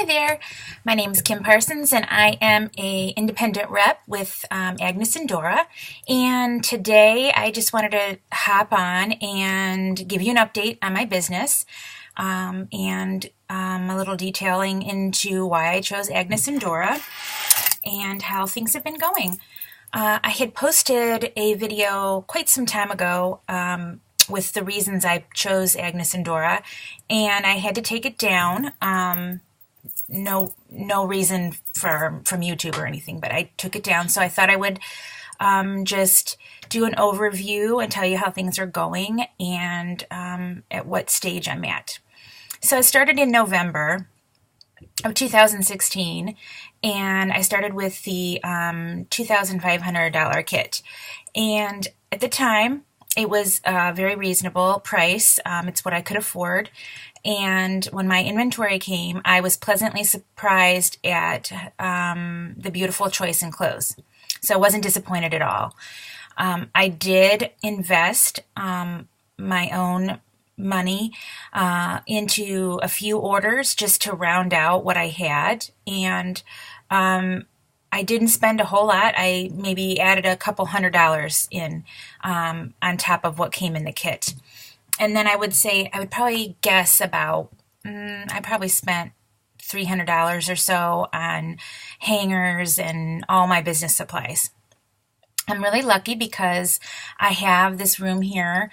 Hi there, my name is Kim Parsons and I am a independent rep with Agnes and Dora, and today I just wanted to hop on and give you an update on my business and a little detailing into why I chose Agnes and Dora and how things have been going. I had posted a video quite some time ago with the reasons I chose Agnes and Dora, and I had to take it down. No reason from YouTube or anything, but I took it down. So I thought I would just do an overview and tell you how things are going and at what stage I'm at. So I started in November of 2016, and I started with the $2,500 kit. And at the time, it was a very reasonable price. It's what I could afford. And when my inventory came, I was pleasantly surprised at the beautiful choice in clothes. So I wasn't disappointed at all. I did invest my own money into a few orders just to round out what I had. And I didn't spend a whole lot. I maybe added a couple $100 in on top of what came in the kit. And then I would probably guess about, I probably spent $300 or so on hangers and all my business supplies. I'm really lucky because I have this room here,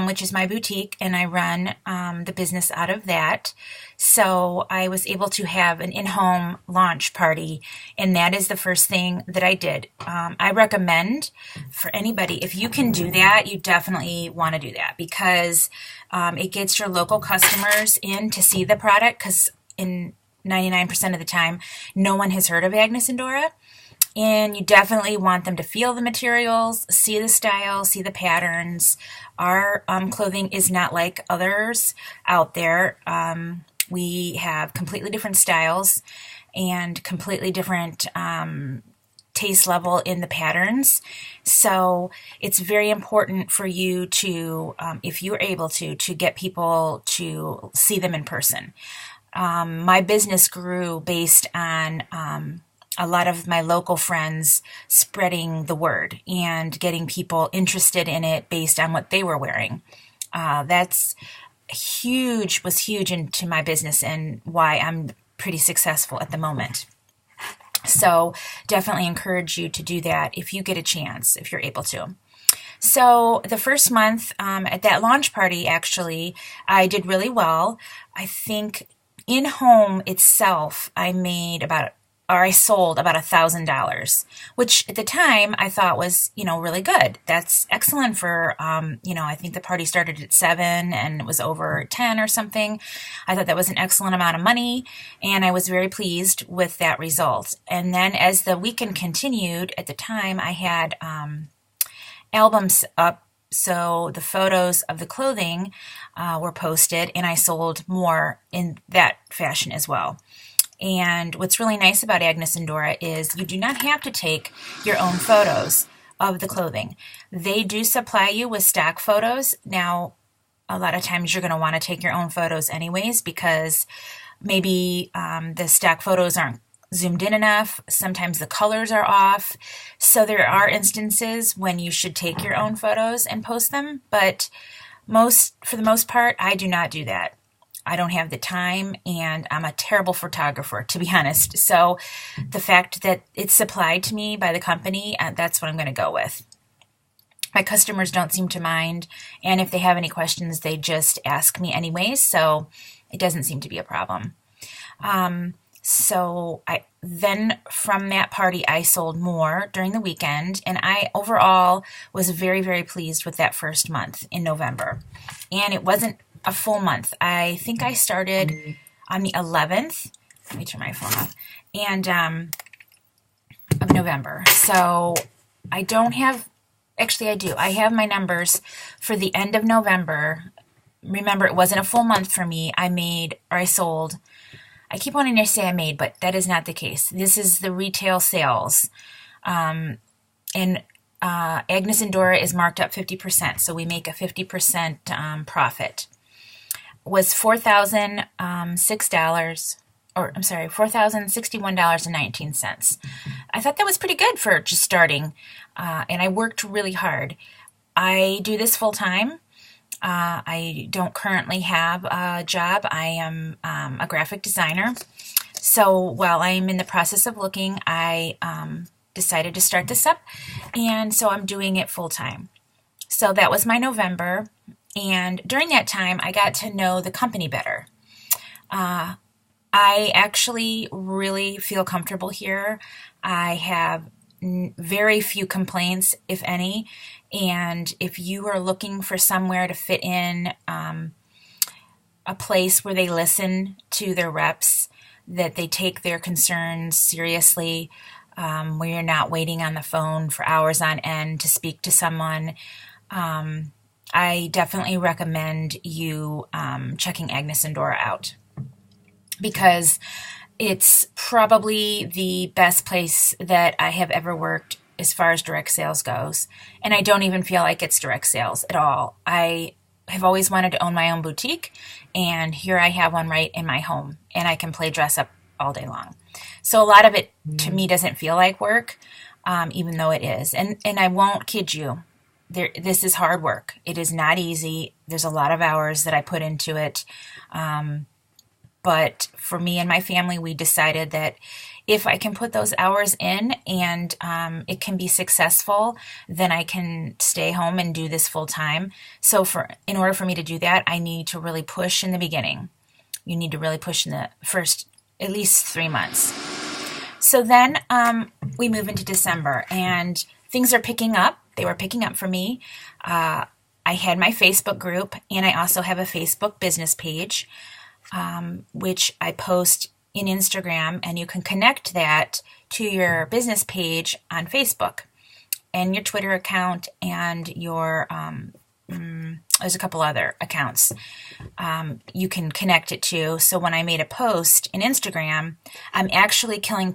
which is my boutique, and I run the business out of that. So I was able to have an in-home launch party, and that is the first thing that I did. I recommend for anybody, if you can do that, you definitely want to do that because it gets your local customers in to see the product, because in 99% of the time, no one has heard of Agnes and Dora. And you definitely want them to feel the materials, see the style, see the patterns. Our clothing is not like others out there. We have completely different styles and completely different taste level in the patterns. So it's very important for you to, if you're able to get people to see them in person. My business grew based on a lot of my local friends spreading the word and getting people interested in it based on what they were wearing. Was huge into my business and why I'm pretty successful at the moment. So definitely encourage you to do that if you get a chance, if you're able to. So the first month at that launch party, actually, I did really well. I think in home itself, I sold about $1,000, which at the time I thought was, really good. That's excellent for, I think the party started at 7 and it was over 10 or something. I thought that was an excellent amount of money, and I was very pleased with that result. And then as the weekend continued, at the time I had albums up, so the photos of the clothing were posted, and I sold more in that fashion as well. And what's really nice about Agnes and Dora is you do not have to take your own photos of the clothing. They do supply you with stock photos. Now, a lot of times you're going to want to take your own photos anyways because maybe the stock photos aren't zoomed in enough. Sometimes the colors are off. So there are instances when you should take your own photos and post them. But for the most part, I do not do that. I don't have the time, and I'm a terrible photographer, to be honest. So the fact that it's supplied to me by the company, that's what I'm going to go with. My customers don't seem to mind, and if they have any questions, they just ask me anyways, so it doesn't seem to be a problem. Then from that party, I sold more during the weekend, and I overall was very, very pleased with that first month in November. And it wasn't a full month. I think I started on the 11th. Let me turn my phone off. And of November. So I don't have, actually I do. I have my numbers for the end of November. Remember, it wasn't a full month for me. I sold. I keep wanting to say I made, but that is not the case. This is the retail sales. And Agnes and Dora is marked up 50%. So we make a 50% profit. Was $4,006. or I'm sorry, $4,061.19. I thought that was pretty good for just starting, and I worked really hard. I do this full time. I don't currently have a job. I am a graphic designer. So while I'm in the process of looking, I decided to start this up, and so I'm doing it full time. So that was my November, and during that time, I got to know the company better. I actually really feel comfortable here. I have very few complaints, if any, and if you are looking for somewhere to fit in, a place where they listen to their reps, that they take their concerns seriously, where you're not waiting on the phone for hours on end to speak to someone, I definitely recommend you checking Agnes and Dora out, because it's probably the best place that I have ever worked as far as direct sales goes. And I don't even feel like it's direct sales at all. I have always wanted to own my own boutique, and here I have one right in my home, and I can play dress up all day long. So a lot of it to me doesn't feel like work, even though it is. And I won't kid you. This is hard work. It is not easy. There's a lot of hours that I put into it. But for me and my family, we decided that if I can put those hours in and it can be successful, then I can stay home and do this full time. So in order for me to do that, I need to really push in the beginning. You need to really push in the first at least 3 months. So then we move into December, and things are picking up. They were picking up for me. I had my Facebook group, and I also have a Facebook business page, which I post in Instagram, and you can connect that to your business page on Facebook and your Twitter account and your, there's a couple other accounts you can connect it to. So when I made a post in Instagram, I'm actually killing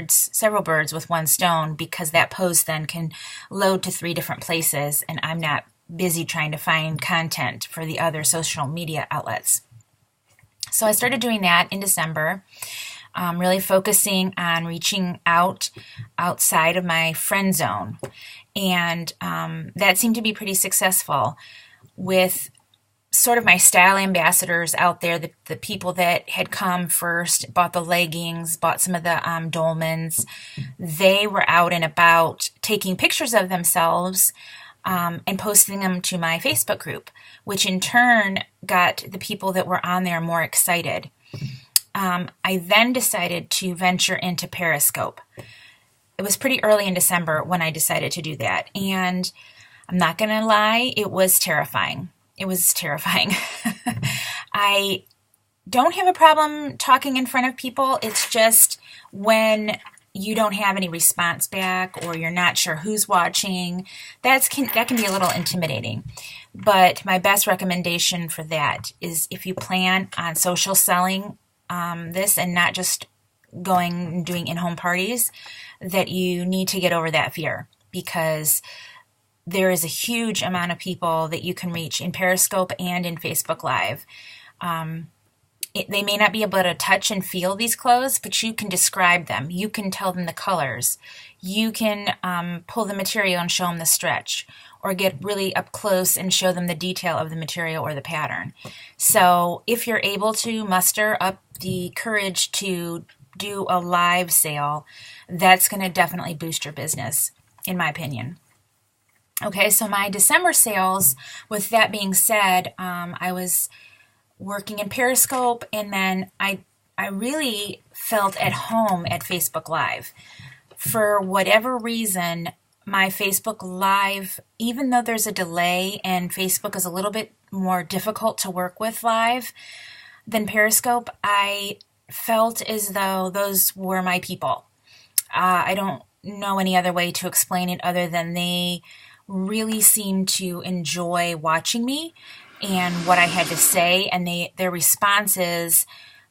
several birds with one stone, because that post then can load to 3 different places, and I'm not busy trying to find content for the other social media outlets. So I started doing that in December, really focusing on reaching outside of my friend zone. And that seemed to be pretty successful with sort of my style ambassadors out there, the people that had come first, bought the leggings, bought some of the dolmens. They were out and about taking pictures of themselves and posting them to my Facebook group, which in turn got the people that were on there more excited. I then decided to venture into Periscope. It was pretty early in December when I decided to do that, and I'm not going to lie, it was terrifying. It was terrifying. I don't have a problem talking in front of people. It's just when you don't have any response back, or you're not sure who's watching, that can be a little intimidating. But my best recommendation for that is, if you plan on social selling this and not just going and doing in-home parties, that you need to get over that fear, because there is a huge amount of people that you can reach in Periscope and in Facebook Live. They may not be able to touch and feel these clothes, but you can describe them. You can tell them the colors. You can pull the material and show them the stretch, or get really up close and show them the detail of the material or the pattern. So if you're able to muster up the courage to do a live sale, that's going to definitely boost your business, in my opinion. Okay, so my December sales, with that being said, I was working in Periscope, and then I really felt at home at Facebook Live. For whatever reason, my Facebook Live, even though there's a delay and Facebook is a little bit more difficult to work with live than Periscope, I felt as though those were my people. I don't know any other way to explain it other than they really seemed to enjoy watching me and what I had to say, and their responses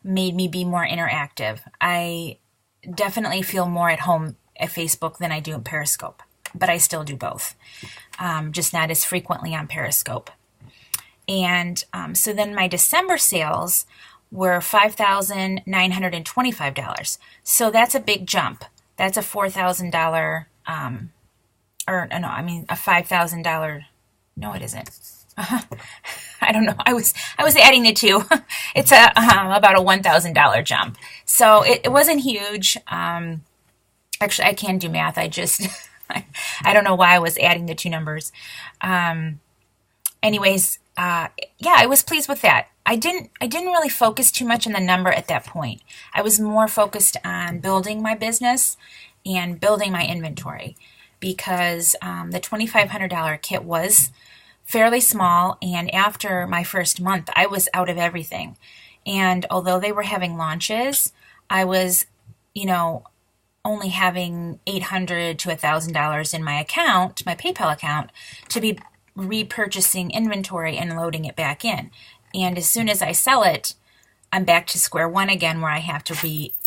made me be more interactive. I definitely feel more at home at Facebook than I do at Periscope, but I still do both, just not as frequently on Periscope. And so then my December sales were $5,925. So that's a big jump. That's a $4,000, or no, I mean a $5,000. No, it isn't. I don't know. I was adding the two. It's about a $1,000 jump. So it wasn't huge. Actually, I can do math. I just I don't know why I was adding the two numbers. Anyways, yeah, I was pleased with that. I didn't really focus too much on the number at that point. I was more focused on building my business and building my inventory because the $2,500 kit was fairly small, and after my first month, I was out of everything. And although they were having launches, I was, only having $800 to $1,000 in my account, my PayPal account, to be repurchasing inventory and loading it back in. And as soon as I sell it, I'm back to square one again, where I have to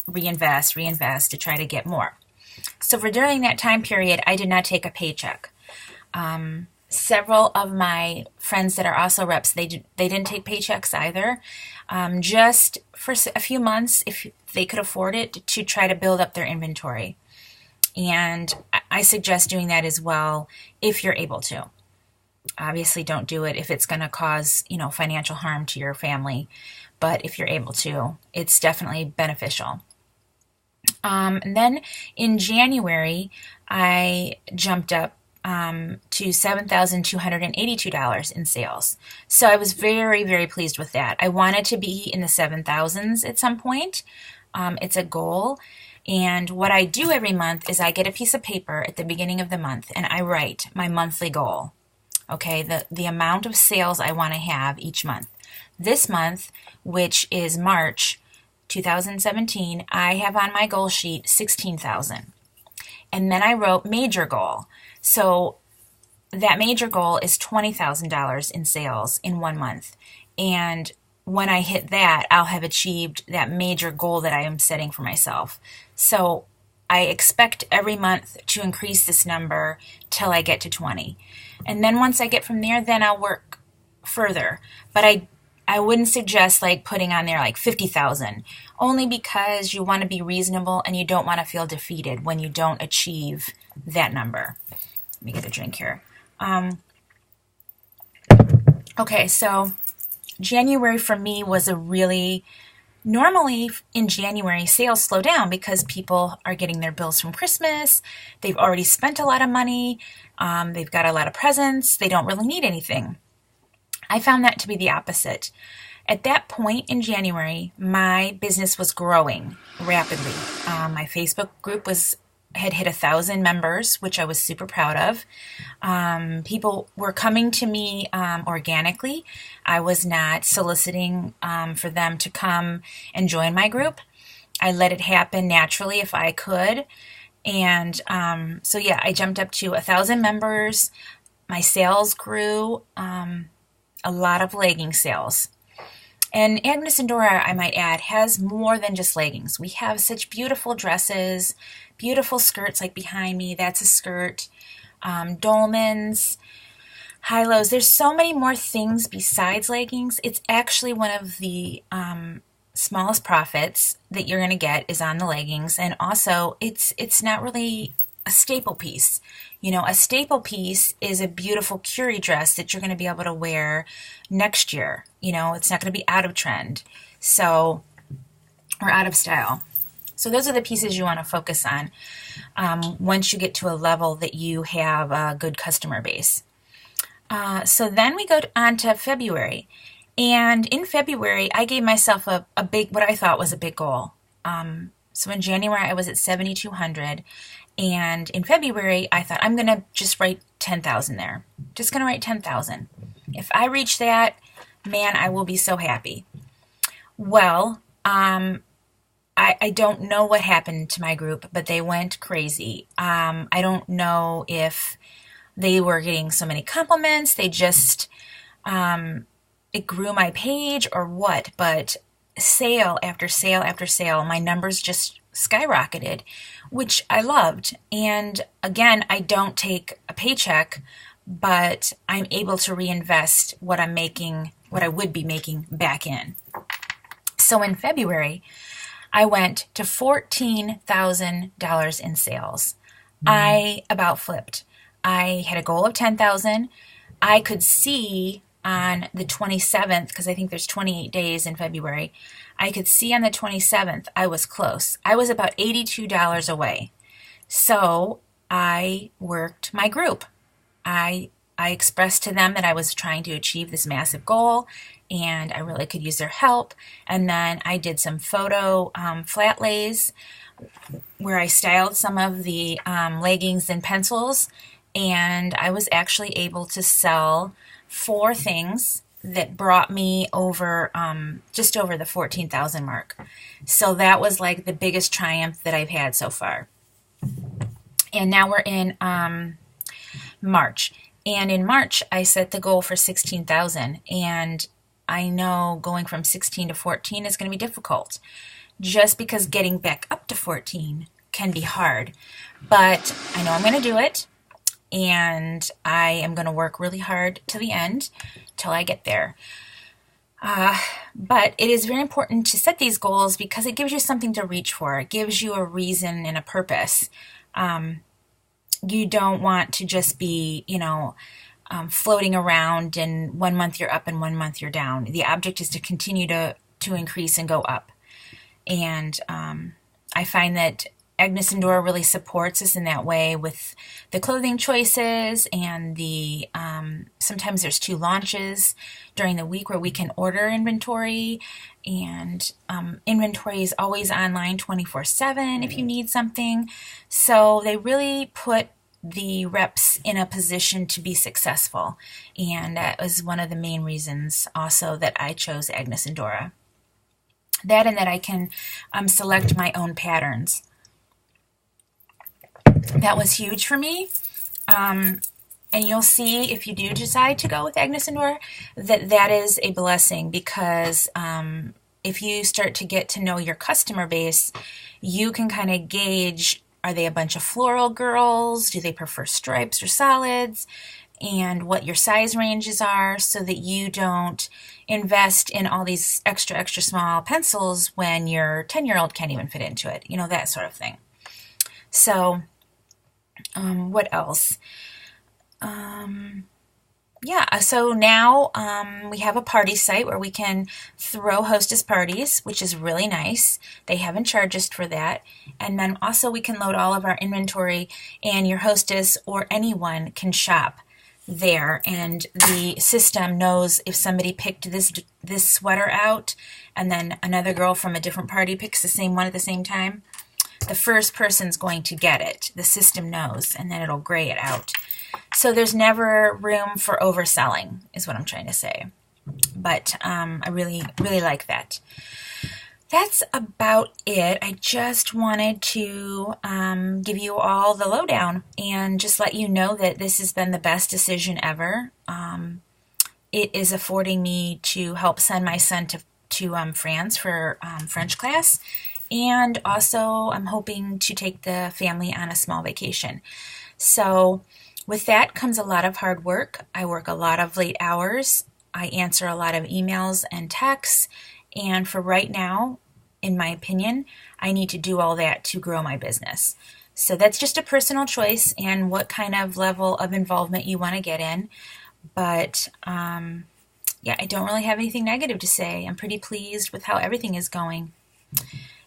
reinvest to try to get more. So for during that time period, I did not take a paycheck. Several of my friends that are also reps, they didn't take paychecks either, just for a few months, if they could afford it, to try to build up their inventory. And I suggest doing that as well if you're able to. Obviously, don't do it if it's going to cause, financial harm to your family. But if you're able to, it's definitely beneficial. And then in January, I jumped up to $7,282 in sales. So I was very, very pleased with that. I wanted to be in the 7,000s at some point. It's a goal. And what I do every month is I get a piece of paper at the beginning of the month and I write my monthly goal. Okay, the amount of sales I want to have each month. This month, which is March 2017, I have on my goal sheet 16,000. And then I wrote major goal. So that major goal is $20,000 in sales in 1 month. And when I hit that, I'll have achieved that major goal that I am setting for myself. So I expect every month to increase this number till I get to 20. And then once I get from there, then I'll work further. But I wouldn't suggest putting on there 50,000, only because you want to be reasonable and you don't want to feel defeated when you don't achieve that number. Let me get a drink here. Okay, so January for me was normally in January, sales slow down because people are getting their bills from Christmas. They've already spent a lot of money. They've got a lot of presents. They don't really need anything. I found that to be the opposite. At that point in January, my business was growing rapidly. My Facebook group had hit 1,000 members, which I was super proud of. People were coming to me organically. I was not soliciting for them to come and join my group. I let it happen naturally if I could. And so yeah, I jumped up to 1,000 members. My sales grew, a lot of legging sales. And Agnes and Dora, I might add, has more than just leggings. We have such beautiful dresses, beautiful skirts like behind me. That's a skirt. Dolmans, high-lows. There's so many more things besides leggings. It's actually one of the smallest profits that you're going to get is on the leggings. And also, it's not really a staple piece. A staple piece is a beautiful curie dress that you're going to be able to wear next year. It's not going to be out of trend, or out of style. So those are the pieces you want to focus on once you get to a level that you have a good customer base. So then we go on to February. And in February, I gave myself a big, what I thought was a big goal. So in January, I was at 7,200. And in February, I thought, I'm going to just write 10,000 there. Just going to write 10,000. If I reach that, man, I will be so happy. Well, I don't know what happened to my group, but they went crazy. I don't know if they were getting so many compliments. They just, it grew my page or what, but sale after sale after sale, my numbers just skyrocketed, which I loved. And again, I don't take a paycheck, but I'm able to reinvest what I'm making, what I would be making back in. So in February, I went to $14,000 in sales. I about flipped. I had a goal of 10,000. I could see on the 27th, because I think there's 28 days in February, I could see on the 27th I was close. I was about $82 away. So I worked my group. I expressed to them that I was trying to achieve this massive goal and I really could use their help. And then I did some photo flat lays where I styled some of the leggings and pencils, and I was actually able to sell 4 things that brought me over just over the 14,000 mark. So that was like the biggest triumph that I've had so far. And now we're in March. And in March, I set the goal for 16,000. And I know going from 16 to 14 is going to be difficult, just because getting back up to 14 can be hard. But I know I'm going to do it. And I am going to work really hard to the end till I get there. But it is very important to set these goals because it gives you something to reach for. It gives you a reason and a purpose. You don't want to just be, floating around and 1 month you're up and 1 month you're down. The object is to continue to increase and go up. And I find that Agnes and Dora really supports us in that way with the clothing choices and the sometimes there's 2 launches during the week where we can order inventory, and inventory is always online 24/7 if you need something. So they really put the reps in a position to be successful, and that was one of the main reasons also that I chose Agnes and Dora. That and that I can select my own patterns. That was huge for me. And you'll see if you do decide to go with Agnes and Dora that is a blessing, because if you start to get to know your customer base, you can kind of gauge, are they a bunch of floral girls? Do they prefer stripes or solids? And what your size ranges are, so that you don't invest in all these extra small pencils when your 10-year-old can't even fit into it, that sort of thing. So what else? So now we have a party site where we can throw hostess parties, which is really nice. They haven't charged us for that. And then also we can load all of our inventory, and your hostess or anyone can shop there. And the system knows if somebody picked this sweater out and then another girl from a different party picks the same one at the same time, the first person's going to get it. The system knows, and then it'll gray it out. So there's never room for overselling, is what I'm trying to say. But I really, really like that. That's about it. I just wanted to give you all the lowdown and just let you know that this has been the best decision ever. It is affording me to help send my son to France for French class. And also, I'm hoping to take the family on a small vacation. So with that comes a lot of hard work. I work a lot of late hours. I answer a lot of emails and texts. And for right now, in my opinion, I need to do all that to grow my business. So that's just a personal choice and what kind of level of involvement you want to get in. But I don't really have anything negative to say. I'm pretty pleased with how everything is going.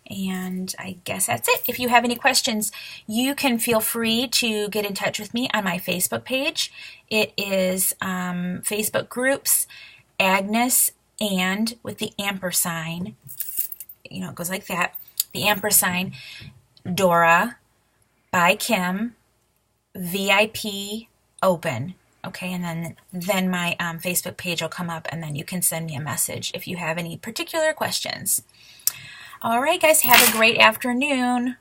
And I guess that's it. If you have any questions, you can feel free to get in touch with me on my Facebook page. It is Facebook groups, Agnes and with the ampersand, it goes like that, the ampersand, Dora by Kim, VIP open. Okay, and then my Facebook page will come up, and then you can send me a message if you have any particular questions. All right, guys, have a great afternoon.